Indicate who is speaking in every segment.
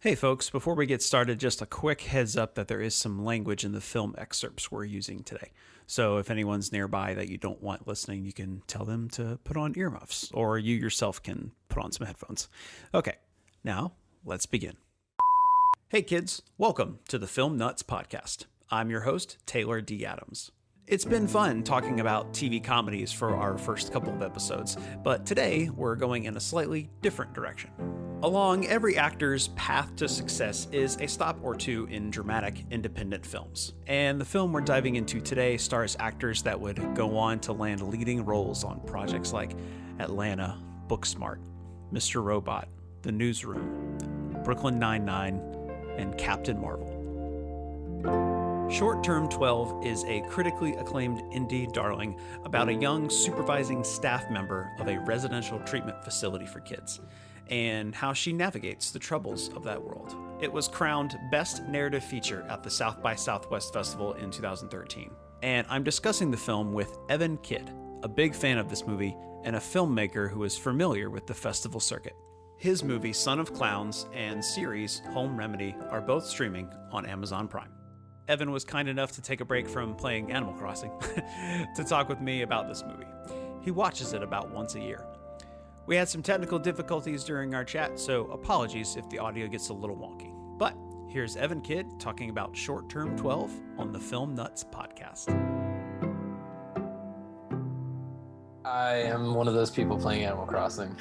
Speaker 1: Hey folks, before we get started, just a quick heads up that there is some language in the film excerpts we're using today. So if anyone's nearby that you don't want listening, you can tell them to put on earmuffs, or you yourself can put on some headphones. Okay, now let's begin. Hey kids, welcome to the Film Nuts Podcast. I'm your host, Taylor D. Adams. It's been fun talking about TV comedies for our first couple of episodes, but today we're going in a slightly different direction. Along every actor's path to success is a stop or two in dramatic independent films. And the film we're diving into today stars actors that would go on to land leading roles on projects like Atlanta, Booksmart, Mr. Robot, The Newsroom, Brooklyn Nine-Nine, and Captain Marvel. Short Term 12 is a critically acclaimed indie darling about a young supervising staff member of a residential treatment facility for kids, and how she navigates the troubles of that world. It was crowned Best Narrative Feature at the South by Southwest Festival in 2013. And I'm discussing the film with Evan Kidd, a big fan of this movie and a filmmaker who is familiar with the festival circuit. His movie Son of Clowns and series Home Remedy are both streaming on Amazon Prime. Evan was kind enough to take a break from playing Animal Crossing to talk with me about this movie. He watches it about once a year. We had some technical difficulties during our chat, so apologies if the audio gets a little wonky. But here's Evan Kidd talking about Short Term 12 on the Film Nuts Podcast.
Speaker 2: I am one of those people playing Animal Crossing.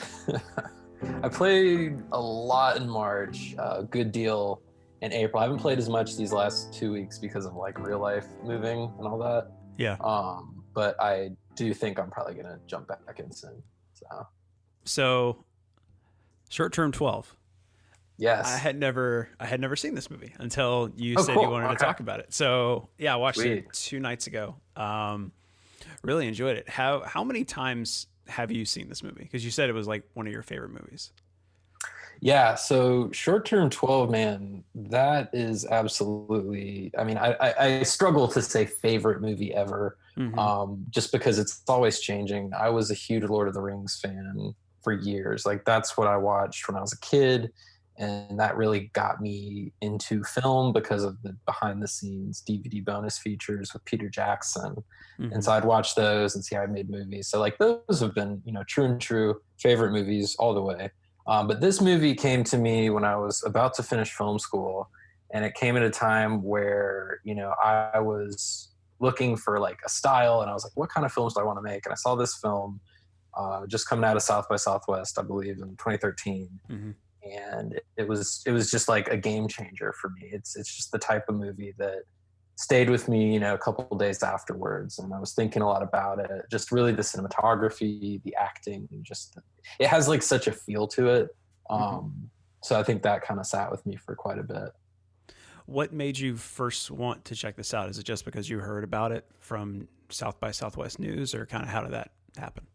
Speaker 2: I played a lot in March, a good deal in April. I haven't played as much these last 2 weeks because of like real life moving and all that.
Speaker 1: Yeah.
Speaker 2: But I do think I'm probably gonna jump back in soon.
Speaker 1: So, Short Term 12.
Speaker 2: Yes.
Speaker 1: I had never seen this movie until you said
Speaker 2: cool.
Speaker 1: you wanted to talk about it. So yeah, I watched
Speaker 2: Sweet.
Speaker 1: it 2 nights ago. Really enjoyed it. How many times have you seen this movie? Because you said it was like one of your favorite movies.
Speaker 2: Yeah, so Short Term 12, man, that is absolutely, I mean, I struggle to say favorite movie ever, just because it's always changing. I was a huge Lord of the Rings fan for years. Like, that's what I watched when I was a kid, and that really got me into film because of the behind the scenes DVD bonus features with Peter Jackson. And so I'd watch those and see how I made movies. So like those have been, true and true favorite movies all the way. But this movie came to me when I was about to finish film school, and it came at a time where, I was looking for like a style, and I was like, what kind of films do I want to make? And I saw this film just coming out of South by Southwest, I believe, in 2013. And it was just like a game changer for me. It's just the type of movie that stayed with me, a couple of days afterwards. And I was thinking a lot about it, just really the cinematography, the acting, it has like such a feel to it. So I think that kind of sat with me for quite a bit.
Speaker 1: What made you first want to check this out? Is it just because you heard about it from South by Southwest News, or kind of how did that happen?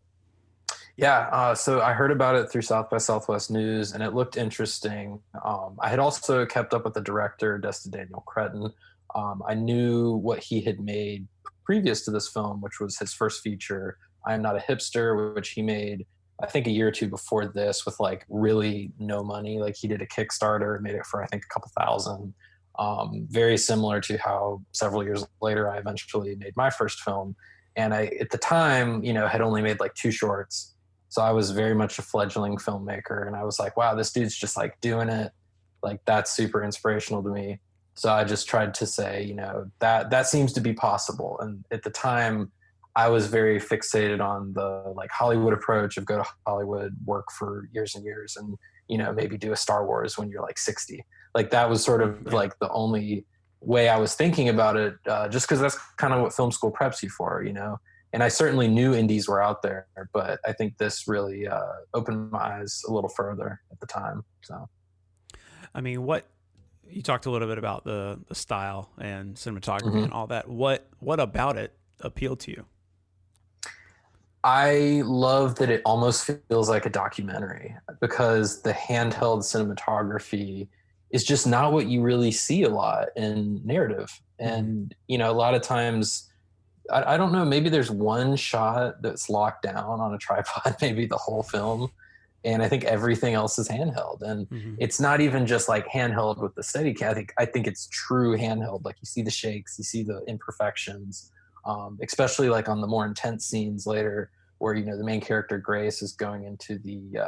Speaker 2: Yeah, so I heard about it through South by Southwest News, and it looked interesting. I had also kept up with the director, Destin Daniel Cretton. I knew what he had made previous to this film, which was his first feature, I Am Not a Hipster, which he made, I think, a year or two before this with like really no money. Like he did a Kickstarter, made it for, I think, a couple thousand. Very similar to how several years later I eventually made my first film. And I, at the time, had only made like 2 shorts. So I was very much a fledgling filmmaker. And I was like, wow, this dude's just like doing it. Like that's super inspirational to me. So I just tried to say, that seems to be possible. And at the time, I was very fixated on the like Hollywood approach of go to Hollywood, work for years and years, and maybe do a Star Wars when you're like 60. Like that was sort of like the only way I was thinking about it, just because that's kind of what film school preps you for, And I certainly knew indies were out there, but I think this really opened my eyes a little further at the time. So,
Speaker 1: I mean, you talked a little bit about the style and cinematography and all that. What about it appealed to you?
Speaker 2: I love that it almost feels like a documentary, because the handheld cinematography is just not what you really see a lot in narrative. And, a lot of times, I don't know, maybe there's one shot that's locked down on a tripod, maybe the whole film. and I think everything else is handheld. And it's not even just like handheld with the steady cam. I think it's true handheld. Like you see the shakes, you see the imperfections, especially like on the more intense scenes later, where the main character Grace is going into the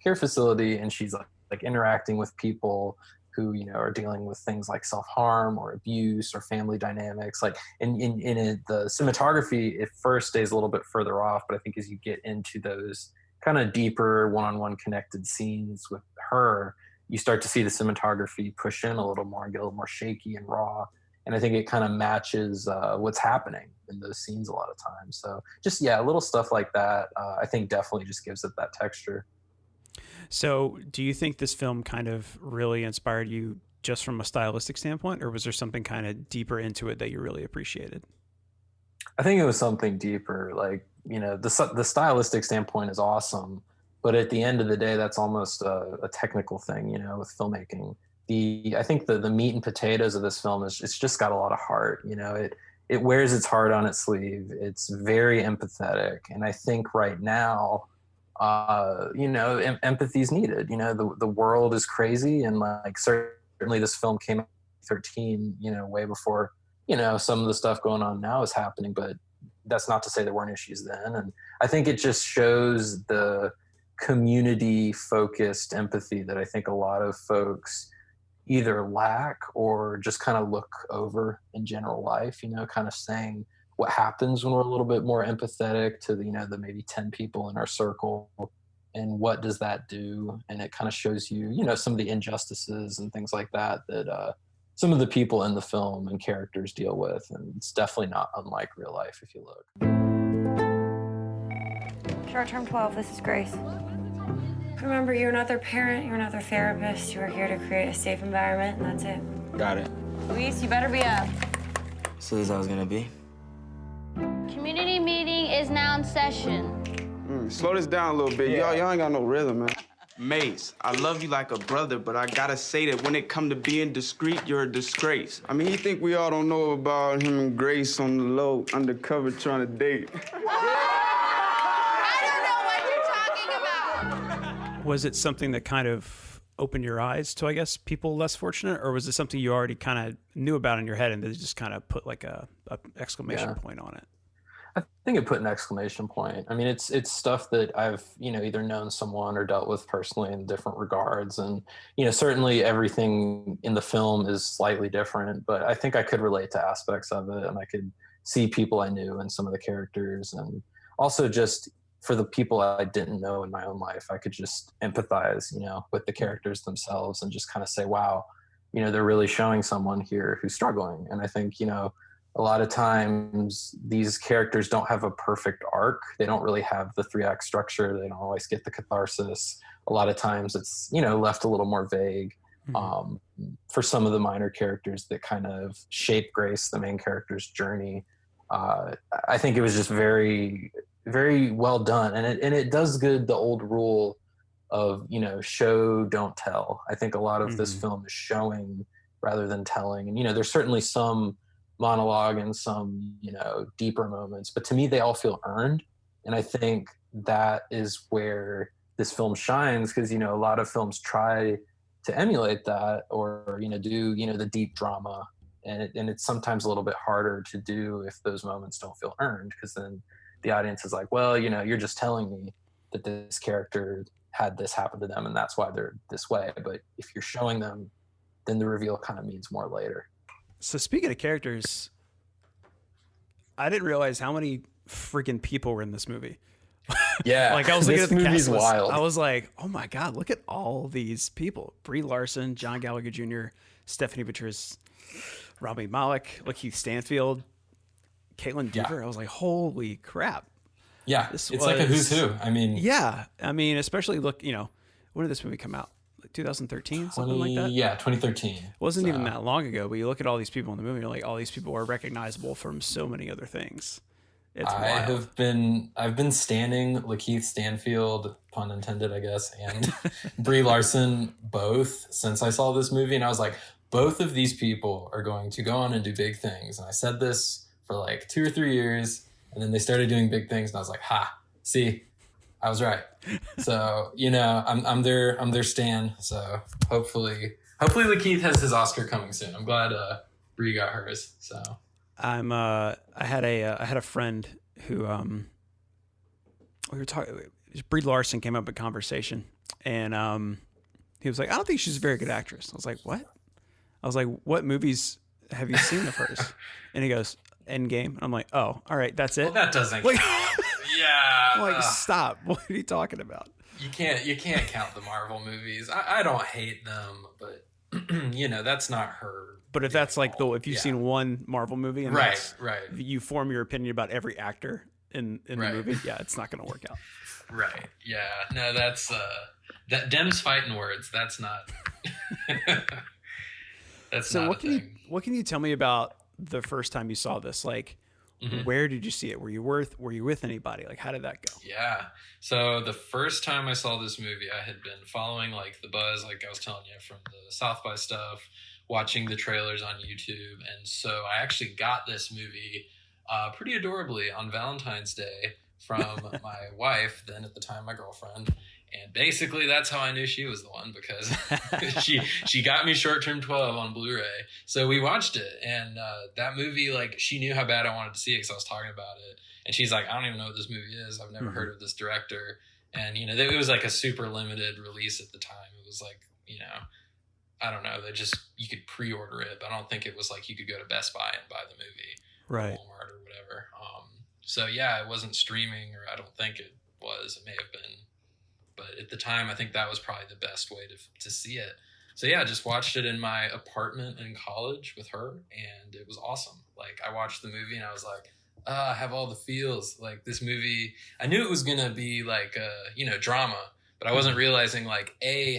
Speaker 2: care facility, and she's like interacting with people who are dealing with things like self-harm or abuse or family dynamics. Like in it, the cinematography at first stays a little bit further off, but I think as you get into those kind of deeper one-on-one connected scenes with her, you start to see the cinematography push in a little more and get a little more shaky and raw. And I think it kind of matches what's happening in those scenes a lot of times. So just, little stuff like that, I think definitely just gives it that texture.
Speaker 1: So do you think this film kind of really inspired you just from a stylistic standpoint, or was there something kind of deeper into it that you really appreciated?
Speaker 2: I think it was something deeper. Like, the stylistic standpoint is awesome, but at the end of the day, that's almost a technical thing, with filmmaking. I think the meat and potatoes of this film is it's just got a lot of heart. It wears its heart on its sleeve. It's very empathetic, and I think right now, empathy is needed. The world is crazy, and like certainly this film came out in 2013, way before some of the stuff going on now is happening, but that's not to say there weren't issues then. And I think it just shows the community focused empathy that I think a lot of folks either lack or just kind of look over in general life, kind of saying what happens when we're a little bit more empathetic to the maybe 10 people in our circle, and what does that do. And it kind of shows some of the injustices and things like that some of the people in the film and characters deal with. And it's definitely not unlike real life if you look.
Speaker 3: Short term 12, this is Grace. Remember, you're not their parent, you're not their therapist. You are here to create a safe environment, and that's it.
Speaker 4: Got it.
Speaker 3: Luis, you better be up.
Speaker 4: So this is how it's gonna be?
Speaker 5: Community meeting is now in session.
Speaker 6: Slow this down a little bit.
Speaker 2: Yeah.
Speaker 6: Y'all ain't got no rhythm, man. Mace, I love you like a brother, but I gotta say that when it come to being discreet, you're a disgrace. I mean, he think we all don't know about him and Grace on the low, undercover trying to date.
Speaker 5: I don't know what you're talking about.
Speaker 1: Was it something that kind of opened your eyes to, I guess, people less fortunate, or was it something you already kind of knew about in your head and they just kind of put like a exclamation point on it?
Speaker 2: I think it put an exclamation point. I mean, it's stuff that I've, either known someone or dealt with personally in different regards. And, certainly everything in the film is slightly different, but I think I could relate to aspects of it, and I could see people I knew in some of the characters. And also just for the people I didn't know in my own life, I could just empathize, with the characters themselves and just kind of say, wow, they're really showing someone here who's struggling. And I think, a lot of times these characters don't have a perfect arc. They don't really have the 3-act structure. They don't always get the catharsis. A lot of times it's, left a little more vague. For some of the minor characters that kind of shape Grace, the main character's journey, I think it was just very, very well done. And it does good the old rule of, show, don't tell. I think a lot of this film is showing rather than telling. And, there's certainly some monologue and some deeper moments, but to me they all feel earned. And I think that is where this film shines, because a lot of films try to emulate that or do the deep drama, and it's sometimes a little bit harder to do if those moments don't feel earned, because then the audience is like, well, you're just telling me that this character had this happen to them and that's why they're this way. But if you're showing them, then the reveal kind of means more later.
Speaker 1: So speaking of characters, I didn't realize how many freaking people were in this movie.
Speaker 2: Yeah,
Speaker 1: like I was looking at the cast list,
Speaker 2: wild.
Speaker 1: I was like, oh my God, look at all these people. Brie Larson, John Gallagher Jr., Stephanie Beatrice, Rami Malek, Lakeith Stanfield, Caitlin Dever. I was like, holy crap.
Speaker 2: Yeah, it's like a who's who. I mean,
Speaker 1: especially when did this movie come out? 2013, something like that?
Speaker 2: Yeah, 2013.
Speaker 1: Wasn't even that long ago, but you look at all these people in the movie, you're like, all these people are recognizable from so many other things. It's wild.
Speaker 2: I've been standing Lakeith Stanfield, pun intended, I guess, and Brie Larson both since I saw this movie, and I was like, both of these people are going to go on and do big things. And I said this for like 2 or 3 years, and then they started doing big things, and I was like, see, I was right. So, you know, I'm their stan. So hopefully Lakeith has his Oscar coming soon. I'm glad Brie got hers. So
Speaker 1: I had a friend who we were talking. Brie Larson came up in conversation, and he was like, "I don't think she's a very good actress." I was like, "What?" I was like, "What movies have you seen of hers?" And he goes, "Endgame." I'm like, "Oh, all right, that's it."
Speaker 2: well, that doesn't
Speaker 1: Like,
Speaker 2: count. Yeah.
Speaker 1: I'm like, stop. What are you talking about?
Speaker 2: You can't count the Marvel movies. I don't hate them, but you know, that's not her.
Speaker 1: But if that's like if you've seen one Marvel movie and
Speaker 2: right,
Speaker 1: you form your opinion about every actor in the movie, yeah, it's not going to work out.
Speaker 2: Right. Yeah. No, that's that Dem's fighting words. That's not. That's
Speaker 1: so
Speaker 2: not
Speaker 1: what can you tell me about the first time you saw this? Like, where did you see it? Were you with anybody? Like, how did that go?
Speaker 2: Yeah. So the first time I saw this movie, I had been following like the buzz, like I was telling you, from the South by stuff, watching the trailers on YouTube. And so I actually got this movie pretty adorably on Valentine's Day from my wife, then at the time my girlfriend. And basically that's how I knew she was the one, because she got me Short Term 12 on Blu-ray. So we watched it, and that movie, like, she knew how bad I wanted to see it because I was talking about it. And she's like, I don't even know what this movie is. I've never heard of this director. And, you know, it was like a super limited release at the time. It was like, you know, I don't know. You could pre-order it, but I don't think it was like you could go to Best Buy and buy the movie.
Speaker 1: Right.
Speaker 2: Or Walmart or whatever. So yeah, it wasn't streaming, or I don't think it was. It may have been. But at the time, I think that was probably the best way to see it. So yeah, I just watched it in my apartment in college with her, and it was awesome. Like, I watched the movie and I was like, I have all the feels. Like, this movie, I knew it was going to be like, you know, drama, but I wasn't realizing like,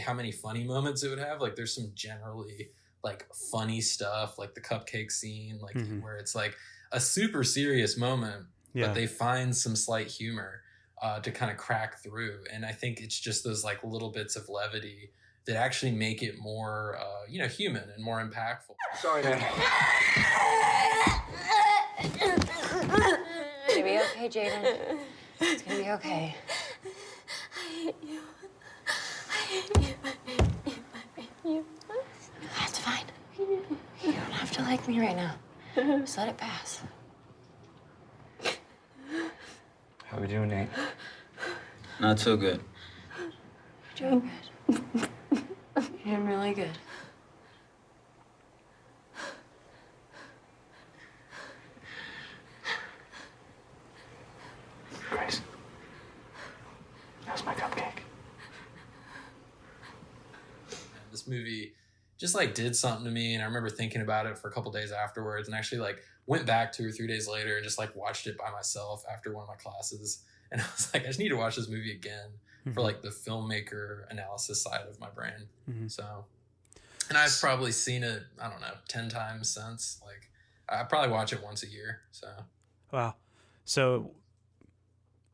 Speaker 2: how many funny moments it would have. Like, there's some generally like funny stuff, like the cupcake scene, like where it's like a super serious moment, but they find some slight humor to kind of crack through. And I think it's just those like little bits of levity that actually make it more, you know, human and more impactful.
Speaker 3: Sorry, man. It's gonna be okay, Jaden. It's gonna be okay.
Speaker 7: I hate you. I hate you. I hate you. I hate you.
Speaker 3: That's fine. You don't have to like me right now. Just let it pass.
Speaker 4: How we doing, Nate? Not so good.
Speaker 3: You're doing good. You're doing really good.
Speaker 4: Grace, how's my cupcake?
Speaker 2: This movie just like did something to me, and I remember thinking about it for a couple days afterwards, and actually like went back 2 or 3 days later and just like watched it by myself after one of my classes. And I was like, I just need to watch this movie again for like the filmmaker analysis side of my brain. So, and I've probably seen it, I don't know, 10 times since. Like, I probably watch it once a year. So,
Speaker 1: wow. So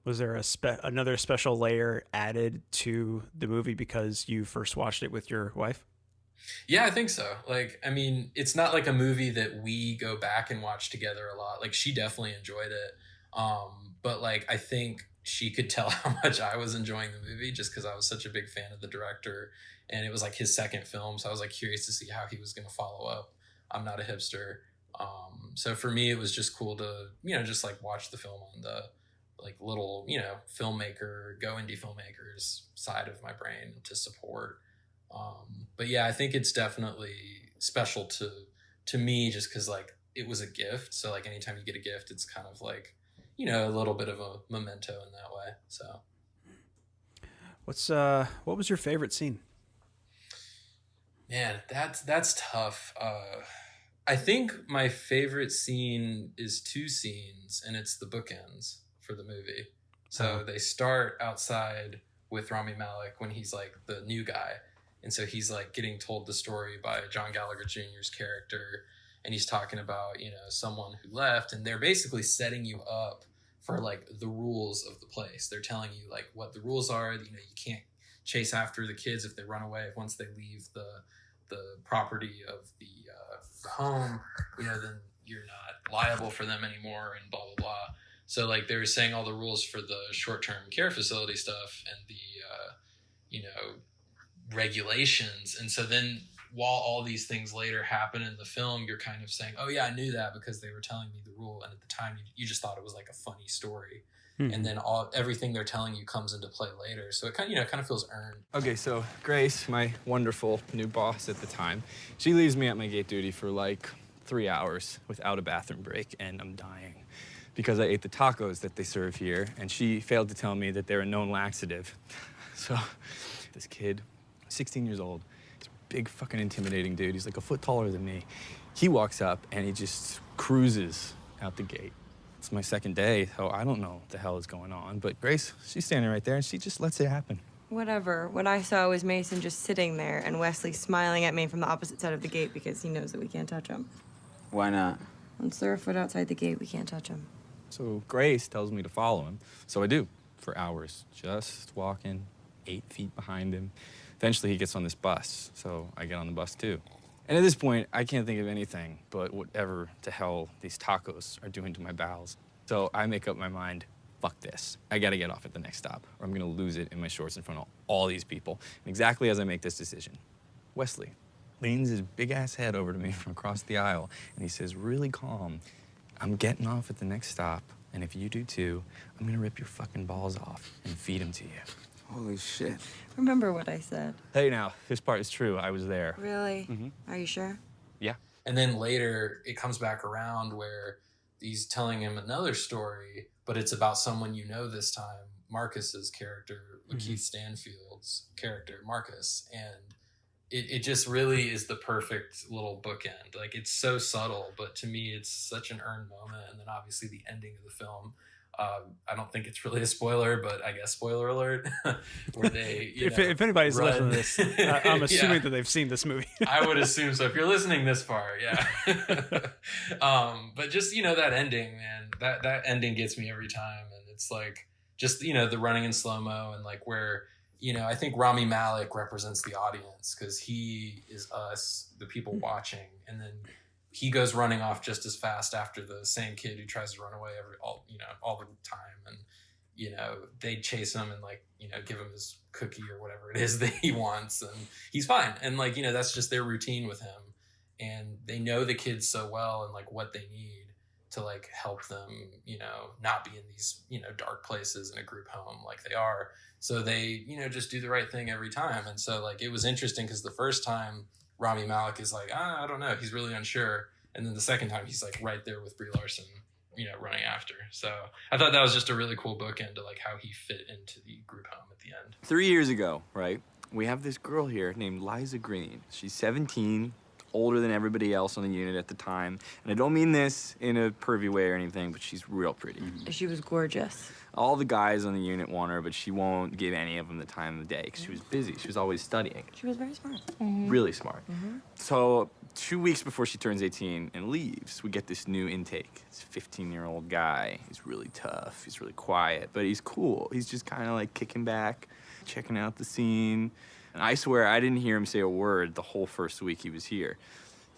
Speaker 1: was there another special layer added to the movie because you first watched it with your wife?
Speaker 2: Yeah, I think so. Like, I mean, it's not like a movie that we go back and watch together a lot. Like, she definitely enjoyed it. But like, I think she could tell how much I was enjoying the movie just because I was such a big fan of the director, and it was like his second film. So I was like curious to see how he was going to follow up. I'm not a hipster. So for me, it was just cool to, you know, just like watch the film on the like little, you know, indie filmmakers side of my brain to support. But yeah, I think it's definitely special to me just because like it was a gift. So like anytime you get a gift, it's kind of like, you know, a little bit of a memento in that way. So
Speaker 1: what was your favorite scene?
Speaker 2: Man, that's tough. I think my favorite scene is 2 scenes, and it's the bookends for the movie. So they start outside with Rami Malek when he's like the new guy. And so he's like getting told the story by John Gallagher Jr.'s character. And he's talking about, you know, someone who left, and they're basically setting you up for like the rules of the place. They're telling you like what the rules are. You know, you can't chase after the kids if they run away. Once they leave the property of the home, you know, then you're not liable for them anymore, and blah, blah, blah. So like they were saying all the rules for the short-term care facility stuff and the, regulations. And so then while all these things later happen in the film, you're kind of saying, oh yeah, I knew that because they were telling me the rule. And at the time you just thought it was like a funny story. And then everything they're telling you comes into play later. So it kind of feels earned.
Speaker 4: Okay, so Grace, my wonderful new boss at the time, she leaves me at my gate duty for like 3 hours without a bathroom break, and I'm dying because I ate the tacos that they serve here, and she failed to tell me that they're a known laxative. So this kid, 16 years old, he's a big fucking intimidating dude. He's like a foot taller than me. He walks up and he just cruises out the gate. It's my second day, so I don't know what the hell is going on. But Grace, she's standing right there and she just lets it happen.
Speaker 8: Whatever. What I saw was Mason just sitting there and Wesley smiling at me from the opposite side of the gate because he knows that we can't touch him.
Speaker 9: Why not?
Speaker 8: Once they're a foot outside the gate, we can't touch him.
Speaker 4: So Grace tells me to follow him, so I do for hours, just walking 8 feet behind him. Eventually he gets on this bus, so I get on the bus too. And at this point, I can't think of anything but whatever the hell these tacos are doing to my bowels. So I make up my mind, fuck this. I gotta get off at the next stop, or I'm gonna lose it in my shorts in front of all these people. And exactly as I make this decision, Wesley leans his big-ass head over to me from across the aisle, and he says, really calm, I'm getting off at the next stop, and if you do too, I'm gonna rip your fucking balls off and feed them to you.
Speaker 9: Holy shit.
Speaker 8: Remember what I said.
Speaker 4: Hey, now, this part is true. I was there.
Speaker 8: Really? Are you sure?
Speaker 4: Yeah.
Speaker 2: And then later it comes back around where he's telling him another story, but it's about someone you know this time, Marcus's character, Lakeith Stanfield's character, Marcus. And it just really is the perfect little bookend. Like, it's so subtle, but to me it's such an earned moment. And then obviously the ending of the film, I don't think it's really a spoiler, but I guess spoiler alert, where they,
Speaker 1: if anybody's listening to this, I'm assuming that they've seen this movie.
Speaker 2: I would assume so. If you're listening this far, yeah. But just, that ending, man, that ending gets me every time. And it's like, just, the running in slow-mo and like where, I think Rami Malek represents the audience because he is us, the people watching. And then he goes running off just as fast after the same kid who tries to run away all the time. And, they chase him and like, give him his cookie or whatever it is that he wants. And he's fine. And like, that's just their routine with him. And they know the kids so well and like what they need to like help them, not be in these, dark places in a group home like they are. So they, just do the right thing every time. And so like, it was interesting because the first time Rami Malek is like, I don't know. He's really unsure. And then the second time he's like right there with Brie Larson, running after. So I thought that was just a really cool bookend to like how he fit into the group home at the end.
Speaker 9: 3 years ago, right, we have this girl here named Liza Green. She's 17, older than everybody else on the unit at the time. And I don't mean this in a pervy way or anything, but she's real pretty.
Speaker 8: She was gorgeous.
Speaker 9: All the guys on the unit want her, but she won't give any of them the time of the day because she was busy. She was always studying.
Speaker 8: She was very smart.
Speaker 9: Really smart. So 2 weeks before she turns 18 and leaves, we get this new intake. This 15-year-old guy. He's really tough. He's really quiet, but he's cool. He's just kind of like kicking back, checking out the scene. And I swear I didn't hear him say a word the whole first week he was here.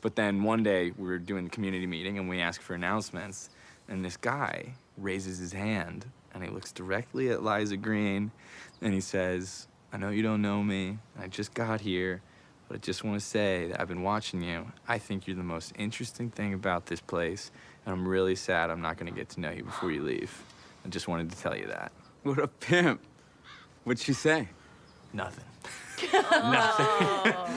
Speaker 9: But then one day we were doing the community meeting and we asked for announcements, and this guy raises his hand and he looks directly at Liza Green and he says, I know you don't know me. I just got here, but I just want to say that I've been watching you. I think you're the most interesting thing about this place, and I'm really sad I'm not going to get to know you before you leave. I just wanted to tell you that. What a pimp. What'd she say?
Speaker 4: Nothing.
Speaker 9: Nothing.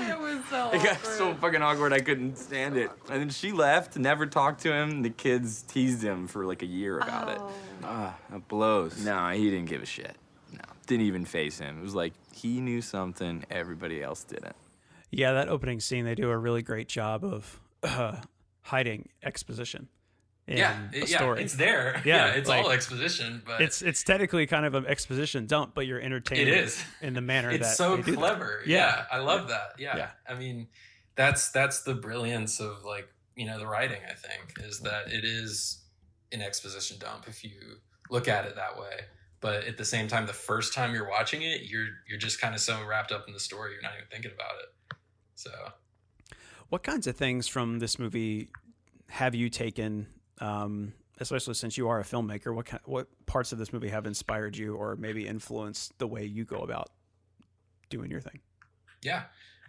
Speaker 8: It was so
Speaker 9: It got so fucking awkward I couldn't stand it. And then she left, never talked to him. The kids teased him for like a year about it.
Speaker 4: That blows.
Speaker 9: No, he didn't give a shit. No, didn't even face him. It was like he knew something everybody else didn't.
Speaker 1: Yeah, that opening scene, they do a really great job of hiding exposition in the story.
Speaker 2: It's there.
Speaker 1: Yeah,
Speaker 2: it's
Speaker 1: like,
Speaker 2: all exposition, but
Speaker 1: it's technically kind of an exposition dump, but you're entertained.
Speaker 2: It is
Speaker 1: in the manner
Speaker 2: it's
Speaker 1: that
Speaker 2: so
Speaker 1: they do
Speaker 2: clever.
Speaker 1: that. Yeah,
Speaker 2: I love that. Yeah. I mean, that's the brilliance of like the writing. I think is that it is an exposition dump if you look at it that way. But at the same time, the first time you're watching it, you're just kind of so wrapped up in the story, you're not even thinking about it. So,
Speaker 1: what kinds of things from this movie have you taken especially since you are a filmmaker, what parts of this movie have inspired you or maybe influenced the way you go about doing your thing?
Speaker 2: Yeah.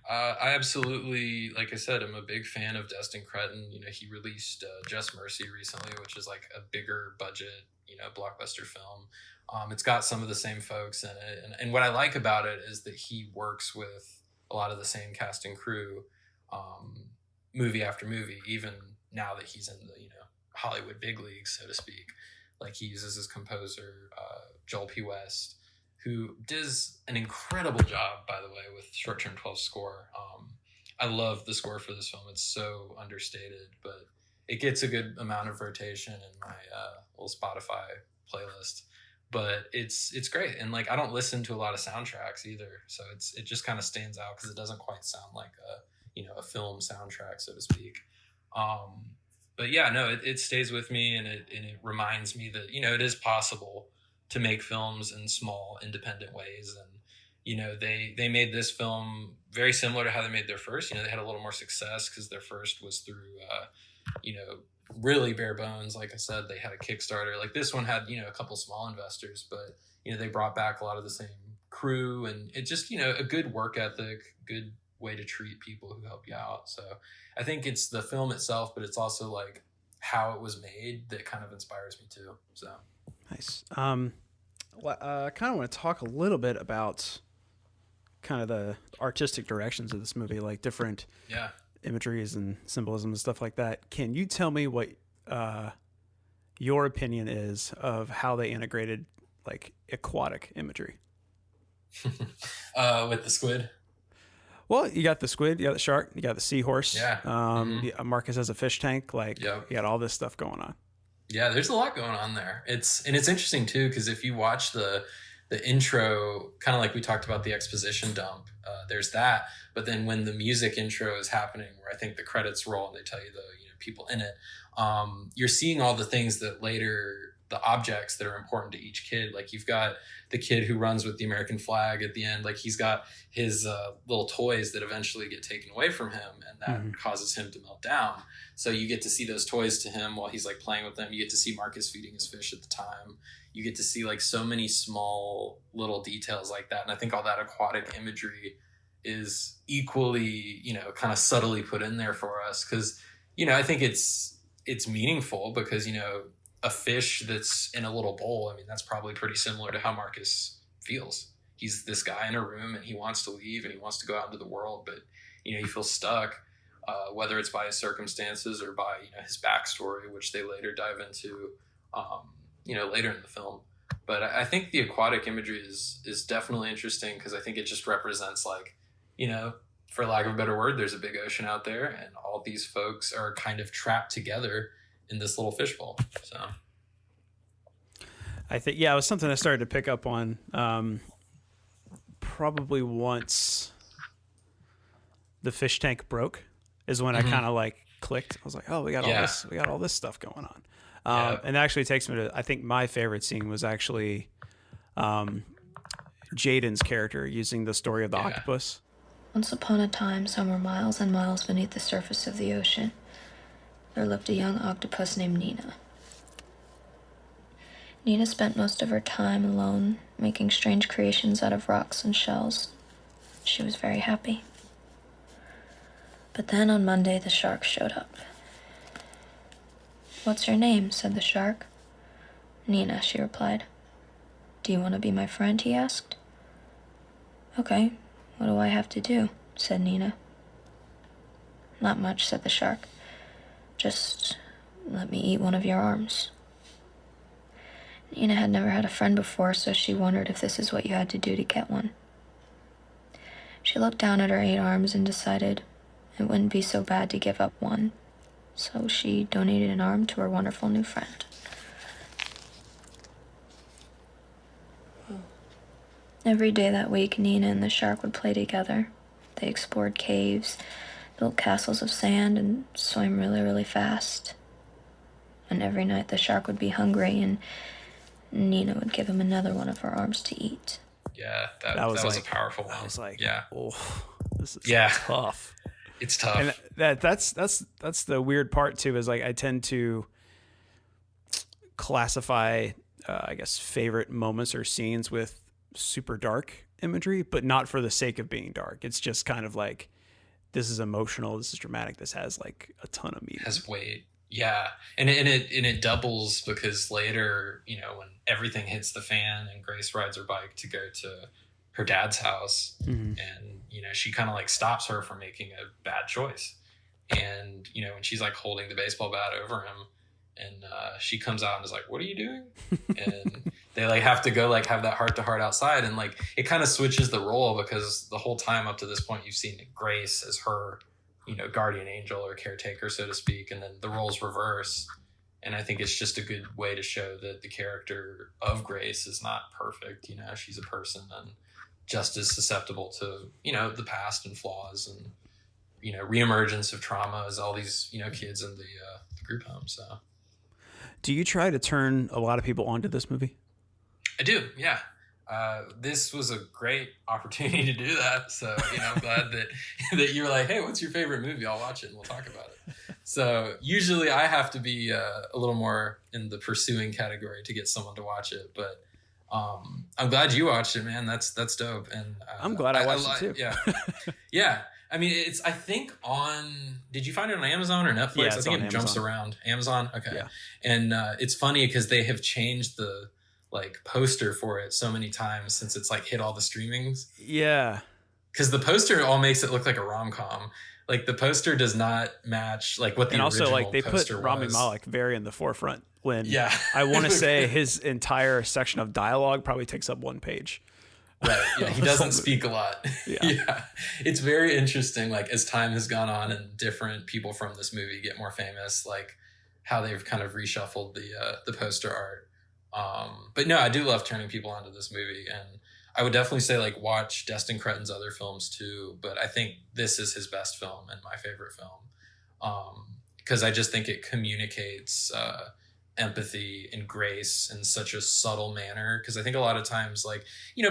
Speaker 2: I absolutely, like I said, I'm a big fan of Destin Cretton. He released Just Mercy recently, which is like a bigger budget, blockbuster film. It's got some of the same folks in it. And what I like about it is that he works with a lot of the same cast and crew, movie after movie, even now that he's in the, Hollywood big leagues, so to speak. Like, he uses his composer, Joel P. West, who does an incredible job, by the way, with Short Term 12 score. I love the score for this film. It's so understated, but it gets a good amount of rotation in my little Spotify playlist. But it's great. And like, I don't listen to a lot of soundtracks either, so it just kind of stands out because it doesn't quite sound like a film soundtrack, so to speak. But yeah, no, it stays with me, and it reminds me that it is possible to make films in small, independent ways. And they made this film very similar to how they made their first. They had a little more success because their first was through really bare bones. Like I said, they had a Kickstarter. Like, this one had a couple small investors, but they brought back a lot of the same crew, and it just a good work ethic, good way to treat people who help you out. So I think it's the film itself, but it's also like how it was made that kind of inspires me too. So
Speaker 1: nice. I kind of want to talk a little bit about kind of the artistic directions of this movie, like different imageries and symbolism and stuff like that. Can you tell me what your opinion is of how they integrated like aquatic imagery?
Speaker 2: With the squid?
Speaker 1: Well, you got the squid, you got the shark, you got the seahorse.
Speaker 2: Yeah.
Speaker 1: Marcus has a fish tank. Like, you got all this stuff going on.
Speaker 2: Yeah, there's a lot going on there. It's interesting too, because if you watch the intro, kind of like we talked about the exposition dump, there's that. But then when the music intro is happening, where I think the credits roll and they tell you the people in it, you're seeing all the things that later, the objects that are important to each kid. Like, you've got the kid who runs with the American flag at the end. Like, he's got his little toys that eventually get taken away from him, and that causes him to melt down. So you get to see those toys to him while he's like playing with them. You get to see Marcus feeding his fish at the time. You get to see like so many small little details like that. And I think all that aquatic imagery is equally, kind of subtly put in there for us. Cause, I think it's meaningful because, a fish that's in a little bowl, I mean, that's probably pretty similar to how Marcus feels. He's this guy in a room and he wants to leave and he wants to go out into the world, but, he feels stuck, whether it's by his circumstances or by, his backstory, which they later dive into, later in the film. But I think the aquatic imagery is definitely interesting because I think it just represents like, for lack of a better word, there's a big ocean out there and all these folks are kind of trapped together in this little fishbowl. So
Speaker 1: I think, it was something I started to pick up on probably once the fish tank broke is when I kind of like clicked. I was like, oh, we got all this stuff going on. And it actually takes me to, I think my favorite scene was actually Jaden's character using the story of the octopus.
Speaker 7: Once upon a time, somewhere miles and miles beneath the surface of the ocean, there lived a young octopus named Nina. Nina spent most of her time alone, making strange creations out of rocks and shells. She was very happy. But then on Monday, the shark showed up. "What's your name?" said the shark. "Nina," she replied. "Do you want to be my friend?" he asked. "Okay, what do I have to do?" said Nina. "Not much," said the shark. "Just let me eat one of your arms." Nina had never had a friend before, so she wondered if this is what you had to do to get one. She looked down at her 8 arms and decided it wouldn't be so bad to give up one. So she donated an arm to her wonderful new friend. Every day that week, Nina and the shark would play together. They explored caves, built castles of sand, and swam really, really fast. And every night the shark would be hungry, and Nina would give him another one of her arms to eat.
Speaker 2: Yeah, that was like, a powerful one.
Speaker 1: I was like,
Speaker 2: yeah,
Speaker 1: oh, this is tough.
Speaker 2: It's tough.
Speaker 1: And that's the weird part too, is like I tend to classify, I guess, favorite moments or scenes with super dark imagery, but not for the sake of being dark. It's just kind of like, this is emotional, this is dramatic, this has like a ton of meaning.
Speaker 2: Has weight. Yeah. And it doubles because later, when everything hits the fan and Grace rides her bike to go to her dad's house, and, she kind of like stops her from making a bad choice. And, when she's like holding the baseball bat over him, and she comes out and is like, "What are you doing?" And they like have to go like have that heart to heart outside, and like it kind of switches the role because the whole time up to this point you've seen Grace as her, guardian angel or caretaker, so to speak, and then the roles reverse. And I think it's just a good way to show that the character of Grace is not perfect. She's a person and just as susceptible to the past and flaws and reemergence of trauma as all these kids in the group home. So.
Speaker 1: Do you try to turn a lot of people onto this movie?
Speaker 2: I do, yeah. This was a great opportunity to do that. So, I'm glad that you were like, "Hey, what's your favorite movie? I'll watch it and we'll talk about it." So usually I have to be a little more in the pursuing category to get someone to watch it. But I'm glad you watched it, man. That's dope. And
Speaker 1: I'm glad I watched it too.
Speaker 2: Yeah. Yeah. I mean, I think did you find it on Amazon or Netflix?
Speaker 1: Yeah,
Speaker 2: I think it jumps around. Amazon? Okay. Yeah. And it's funny because they have changed the like poster for it so many times since it's like hit all the streamings.
Speaker 1: Yeah.
Speaker 2: Because the poster all makes it look like a rom-com. Like the poster does not match like what the original poster was. And also like they put
Speaker 1: Rami Malek very in the forefront when
Speaker 2: yeah.
Speaker 1: I want to say his entire section of dialogue probably takes up one page.
Speaker 2: Right. Yeah. He doesn't speak a lot. Yeah. Yeah. It's very interesting. Like as time has gone on and different people from this movie get more famous, like how they've kind of reshuffled the poster art. But no, I do love turning people onto this movie, and I would definitely say like watch Destin Cretton's other films too. But I think this is his best film and my favorite film. Because I just think it communicates empathy and grace in such a subtle manner. Because I think a lot of times, like,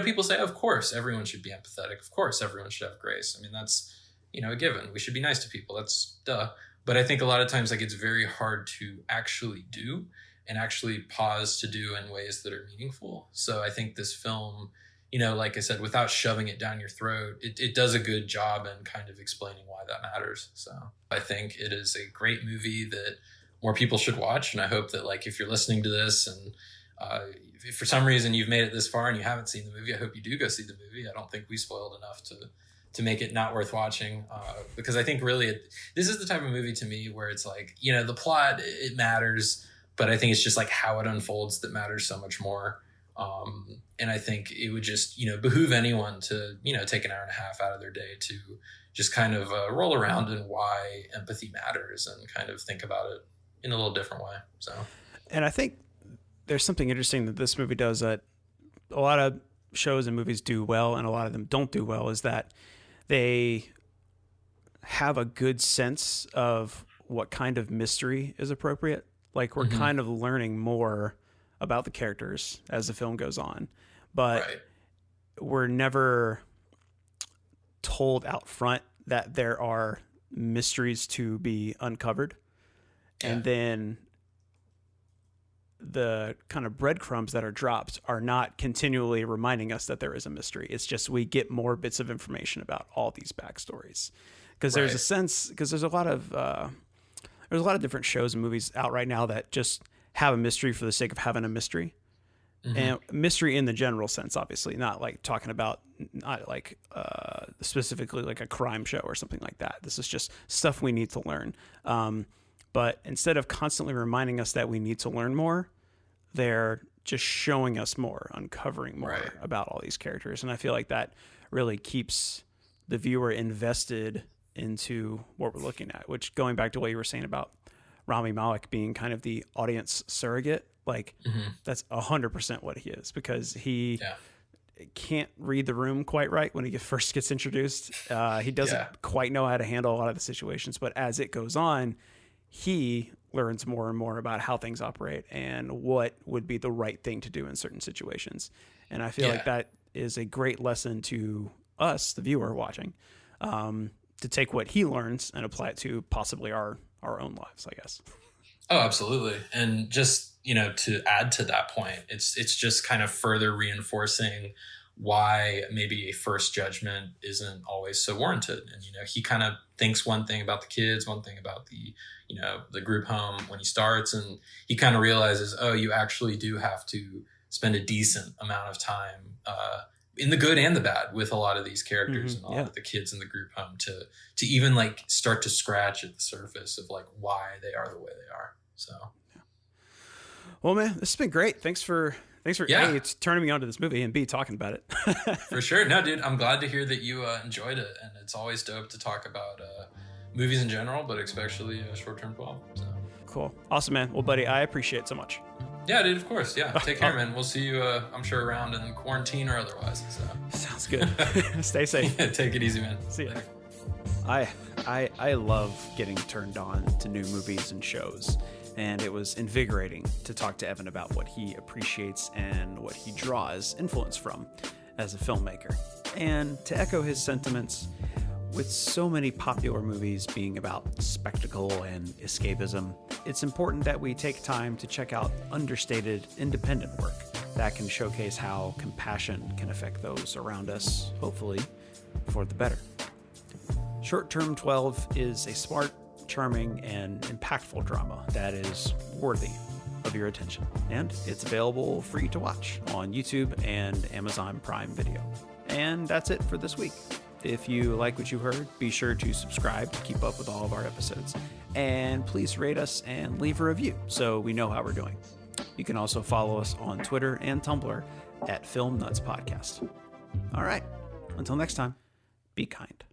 Speaker 2: people say, of course, everyone should be empathetic. Of course, everyone should have grace. I mean, that's, a given. We should be nice to people. That's duh. But I think a lot of times, like, it's very hard to actually do and actually pause to do in ways that are meaningful. So I think this film, like I said, without shoving it down your throat, it does a good job in kind of explaining why that matters. So I think it is a great movie that more people should watch. And I hope that like, if you're listening to this and if for some reason you've made it this far and you haven't seen the movie, I hope you do go see the movie. I don't think we spoiled enough to make it not worth watching. Because I think really this is the type of movie to me where it's like, the plot, it matters, but I think it's just like how it unfolds that matters so much more. And I think it would just, behoove anyone to, take an hour and a half out of their day to just kind of roll around in why empathy matters and kind of think about it in a little different way. So,
Speaker 1: and I think there's something interesting that this movie does that a lot of shows and movies do well, and a lot of them don't do well, is that they have a good sense of what kind of mystery is appropriate. Like we're kind of learning more about the characters as the film goes on, but we're never told out front that there are mysteries to be uncovered. Yeah. And then the kind of breadcrumbs that are dropped are not continually reminding us that there is a mystery. It's just we get more bits of information about all these backstories. Because there's a sense, because there's a lot of different shows and movies out right now that just have a mystery for the sake of having a mystery. And mystery in the general sense, obviously, not like talking about, not like specifically like a crime show or something like that. This is just stuff we need to learn. But instead of constantly reminding us that we need to learn more, they're just showing us more, uncovering more about all these characters. And I feel like that really keeps the viewer invested into what we're looking at, which, going back to what you were saying about Rami Malek being kind of the audience surrogate, like that's 100% what he is, because he can't read the room quite right when he first gets introduced. He doesn't quite know how to handle a lot of the situations, but as it goes on, he learns more and more about how things operate and what would be the right thing to do in certain situations. And I feel like that is a great lesson to us, the viewer watching, to take what he learns and apply it to possibly our own lives, I guess.
Speaker 2: Oh, absolutely. And just, to add to that point, it's just kind of further reinforcing why maybe a first judgment isn't always so warranted. And, he kind of thinks one thing about the kids, one thing about the group home when he starts, and he kind of realizes, oh, you actually do have to spend a decent amount of time in the good and the bad with a lot of these characters and a lot of the kids in the group home to even like start to scratch at the surface of like why they are the way they are. So,
Speaker 1: well, man, this has been great. Thanks for A, it's turning me on to this movie, and B, talking about it.
Speaker 2: For sure. No, dude, I'm glad to hear that you enjoyed it, and it's always dope to talk about movies in general, but especially Short Term 12. So.
Speaker 1: Cool. Awesome, man. Well, buddy, I appreciate it so much.
Speaker 2: Yeah, dude, of course. Yeah. Take care, man. We'll see you, I'm sure, around in quarantine or otherwise. So.
Speaker 1: Sounds good. Stay safe.
Speaker 2: Yeah, take it easy, man.
Speaker 1: See ya. I love getting turned on to new movies and shows, and it was invigorating to talk to Evan about what he appreciates and what he draws influence from as a filmmaker. And to echo his sentiments, with so many popular movies being about spectacle and escapism, it's important that we take time to check out understated, independent work that can showcase how compassion can affect those around us, hopefully for the better. Short Term 12 is a smart, charming, and impactful drama that is worthy of your attention, and it's available free to watch on YouTube and Amazon Prime Video. And that's it for this week. If you like what you heard, be sure to subscribe to keep up with all of our episodes. And please rate us and leave a review so we know how we're doing. You can also follow us on Twitter and Tumblr at Film Nuts Podcast. All right, until next time, be kind.